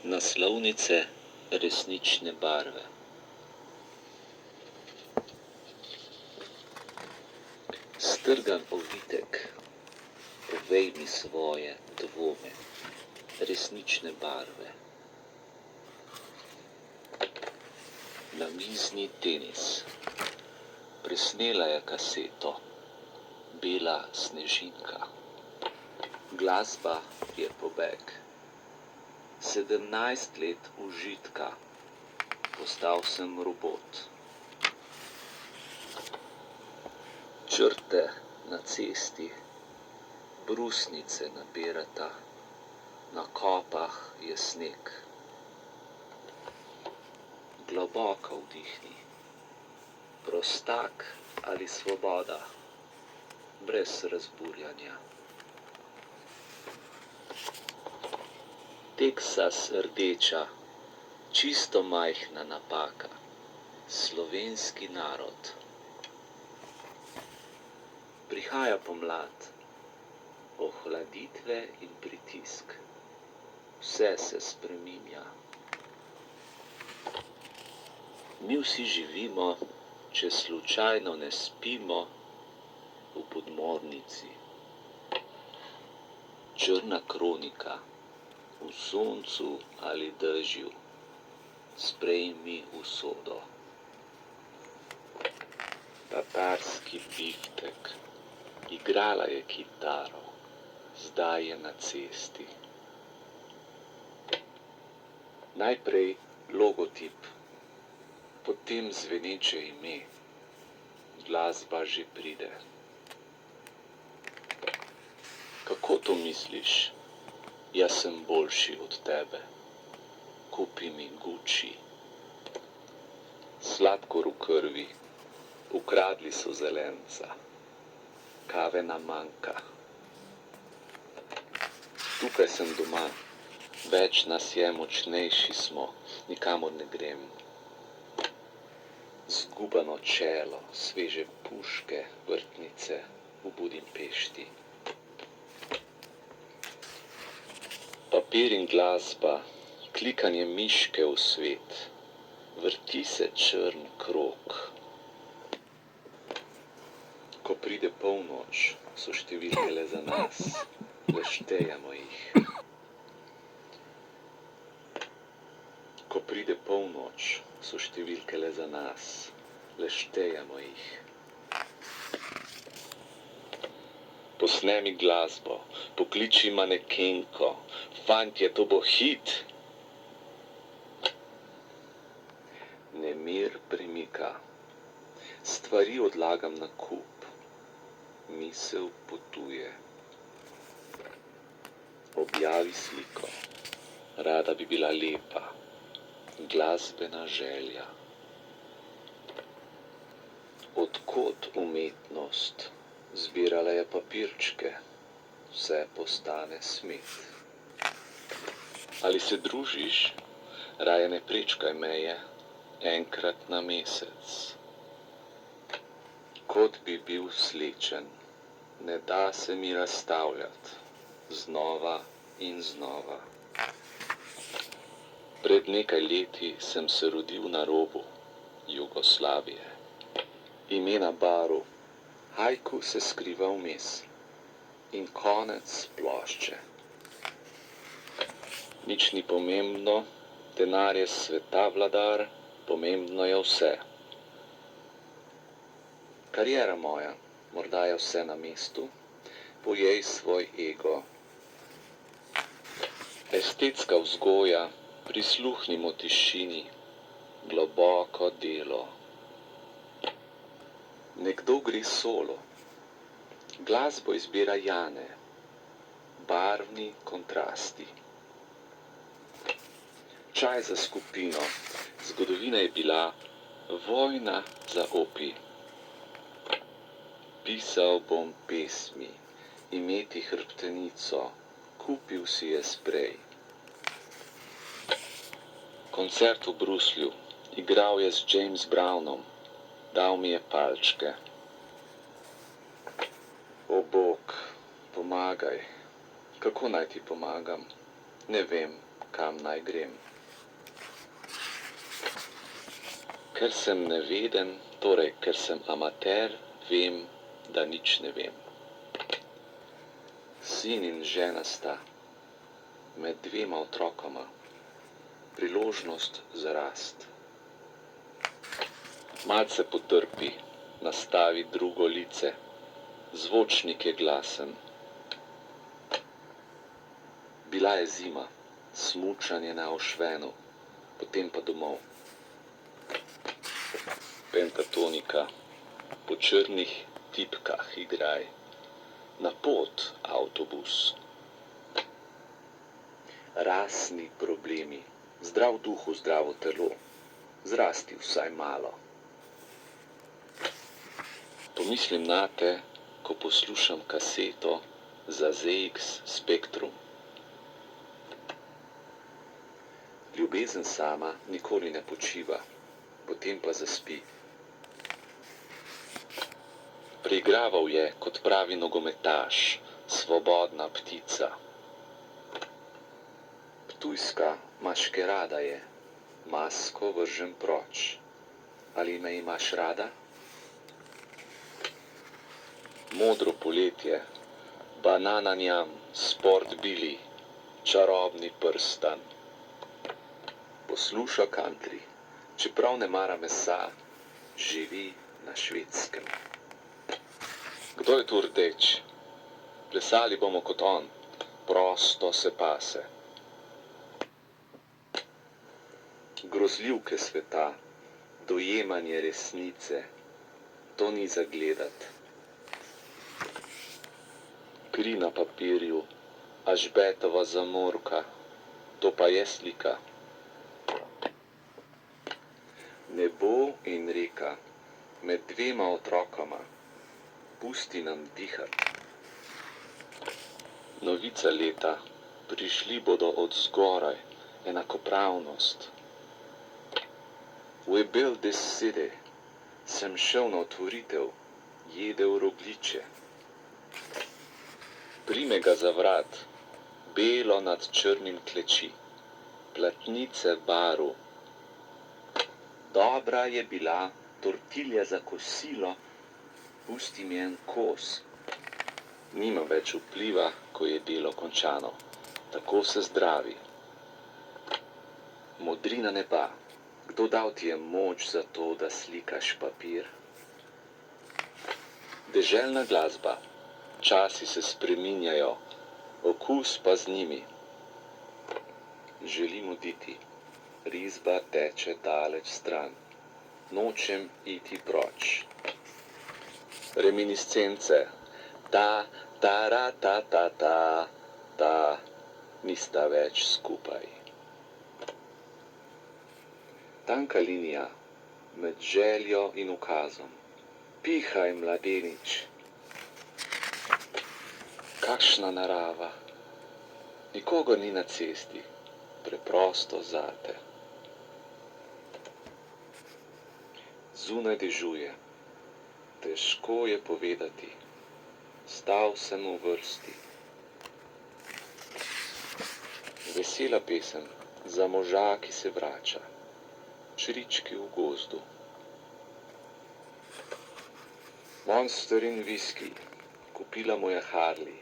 Naslovnice resnične barve. Strgan ovitek, povej mi svoje dvome, resnične barve. Namizni tenis, presnela je kaseto, bela snežinka. Glasba je pobeg, 17 let užitka, postal sem robot. Črte na cesti, brusnice nabirata, na kopah je sneg. Globoko vdihni, prostak ali svoboda, brez razburjanja. Teksas rdeča, čisto majhna napaka, slovenski narod. Prihaja pomlad, ohladitve in pritisk, vse se spreminja. Mi vsi živimo, če slučajno ne spimo, v podmornici. Črna kronika, v soncu ali dežju, sprejmi usodo. Tatarski biftek, igrala je kitaro, zdaj je na cesti. Najprej logotip, potem zveneče ime, glasba že pride. Kako to misliš? Jaz sem boljši od tebe, kupi mi Gucci. Sladkor v krvi, ukradli so zelenca, kave nam manjka. Tukaj sem doma, več nas je, močnejši smo, nikamor ne grem. Zgubano čelo, sveže puške, vrtnice v Budimpešti. Papir in glasba, klikanje miške v svet, vrti se črn krog. Ko pride polnoč, so številke le za nas, le štejemo jih. Ko pride polnoč, so številke le za nas, le štejemo jih. Posnemi glasbo, pokliči manekenko, fantje, to bo hit. Nemir premika, stvari odlagam na kup, misel potuje. Objavi sliko, rada bi bila lepa, glasbena želja. Od kod umetnost? Zbirala je papirčke, vse postane smet. Ali se družiš? Raje ne prečkaj meje, enkrat na mesec. Kot bi bil slečen, ne da se mi razstavljati, znova in znova. Pred nekaj leti sem se rodil na robu Jugoslavije. Imena barv, haiku se skriva vmes in konec plošče. Nič ni pomembno, denar je sveta vladar, pomembno je vse. Kariera moja, morda je vse na mestu, pojej svoj ego. Estetska vzgoja, prisluhnimo tišini, globoko delo. Nekdo gre solo, glasbo izbira Jane, barvni kontrasti. Čaj za skupino, zgodovina je bila vojna za opij. Pisal bom pesmi, imeti hrbtenico, kupil si je sprej. Koncert v Bruslju, igral je z James Brownom, dal mi je palčke. O Bog, pomagaj. Kako naj ti pomagam? Ne vem. kam naj grem. Ker sem neveden, torej ker sem amater, vem, da nič ne vem. Sin in žena sta med dvema otrokoma, priložnost za rast. Malce potrpi, nastavi drugo lice, zvočnik je glasen. Bila je zima, smučanje na Avšvenu, potem pa domov. Pentatonika, po črnih tipkah igraj, na pot avtobus. Rasni problemi, zdrav duh v zdravo telo, zrasti vsaj malo. Pomislim nate, ko poslušam kaseto za ZX Spectrum. Ljubezen sama nikoli ne počiva, potem pa zaspi. Preigraval je kot pravi nogometaš, svobodna ptica. Ptujska maškerada je, masko vržem proč. Ali me imaš rada? Modro poletje, banana njam, sport bili, čarobni prstan. Posluša country, čeprav ne mara mesa, živi na Švedskem. Kdo je tu rdeč? Plesali bomo kot on, prosto se pase. Grozljivke sveta, dojemanje resnice, to ni za gledat. Kri na papirju, Ažbetova zamorka, to pa je slika. Nebo in reka, med dvema otrokoma, pusti nam dihati. Novica leta, prišli bodo od zgoraj, enakopravnost. We build this city, sem šel na otvoritev, jedel rogljiče. Prime ga za vrat, belo nad črnim kleči, platnice baru. Dobra je bila tortilja za kosilo, pusti mi en kos. Nima več vpliva, ko je delo končano, tako se zdravi. Modrina neba, kdo dal ti je moč za to, da slikaš papir? Deželna glasba, časi se spreminjajo, okus pa z njimi. Želim oditi, risba teče daleč stran, nočem iti proč. Reminiscence, ta, nista več skupaj. Tanka linija med željo in ukazom, pihaj mladenič. Kakšna narava, nikogar ni na cesti, preprosto zate. Zunaj dežuje, težko je povedati, stal sem v vrsti. Vesela pesem za moža, ki se vrača, črički v gozdu. Monster in whisky, kupila mu je Harley,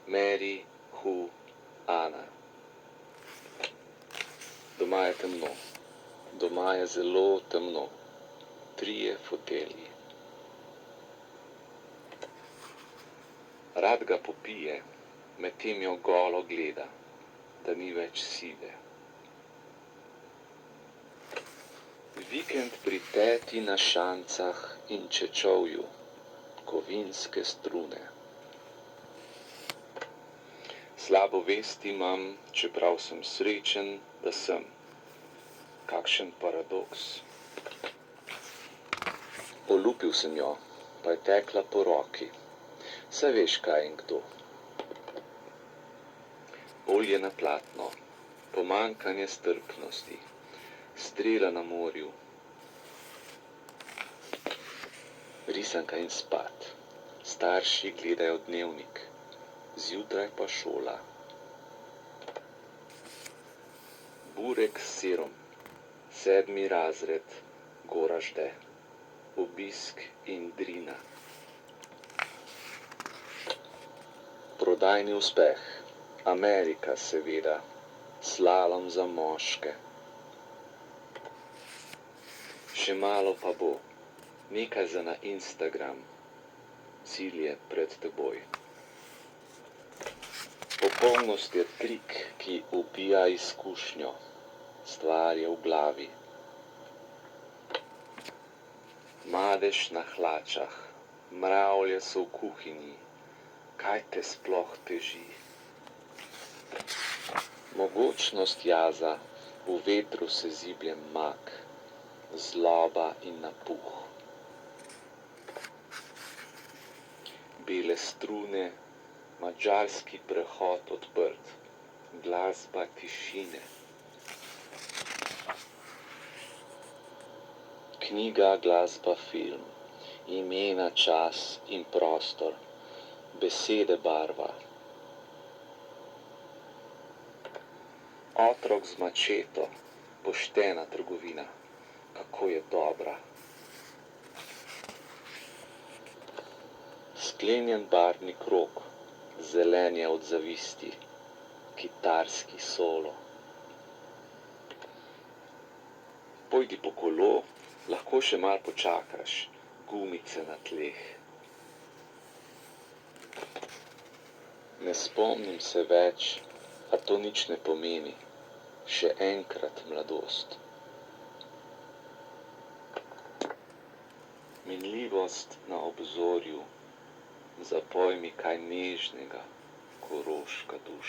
Mary, Hu, Ana. Doma je temno, doma je zelo temno, 3 fotelji. Rad ga popije, medtem jo golo gleda, da ni več sive. Vikend pri teti na šancah in Čečovju, kovinske strune. Slabo vest imam, čeprav sem srečen, da sem. Kakšen paradoks. Polupil sem jo, pa je tekla po roki. Saj veš, kaj in kdo. Olje na platno, pomanjkanje strpnosti, strela na morju. Risanka in spat, starši gledajo dnevnik, zjutraj pa šola. burek s sirom, 7. razred, Goražde, obisk in drina. Prodajni uspeh, Amerika seveda, slalom za moške. Še malo pa bo, nekaj za na Instagram, cilj je pred teboj. Popolnost je trik, ki ubija izkušnjo, stvar je v glavi. Madež na hlačah, mravlje so v kuhinji, kaj te sploh teži? Mogočnost jaza, v vetru se ziblje mak, zloba in napuh. Bele strune, madžarski prehod odprt, glasba tišine. Knjiga, glasba, film, imena, čas in prostor, besede barva. Otrok z mačeto, poštena trgovina, kako je dobra. Sklenjen barvni krog, zelenje od zavisti, kitarski solo. Pojdi po kolo, lahko še malo počakaš, gumice na tleh. Ne spomnim se več, a to nič ne pomeni, še enkrat mladost. Minljivost na obzorju, zapoj mi kaj nežnega, koroška duša.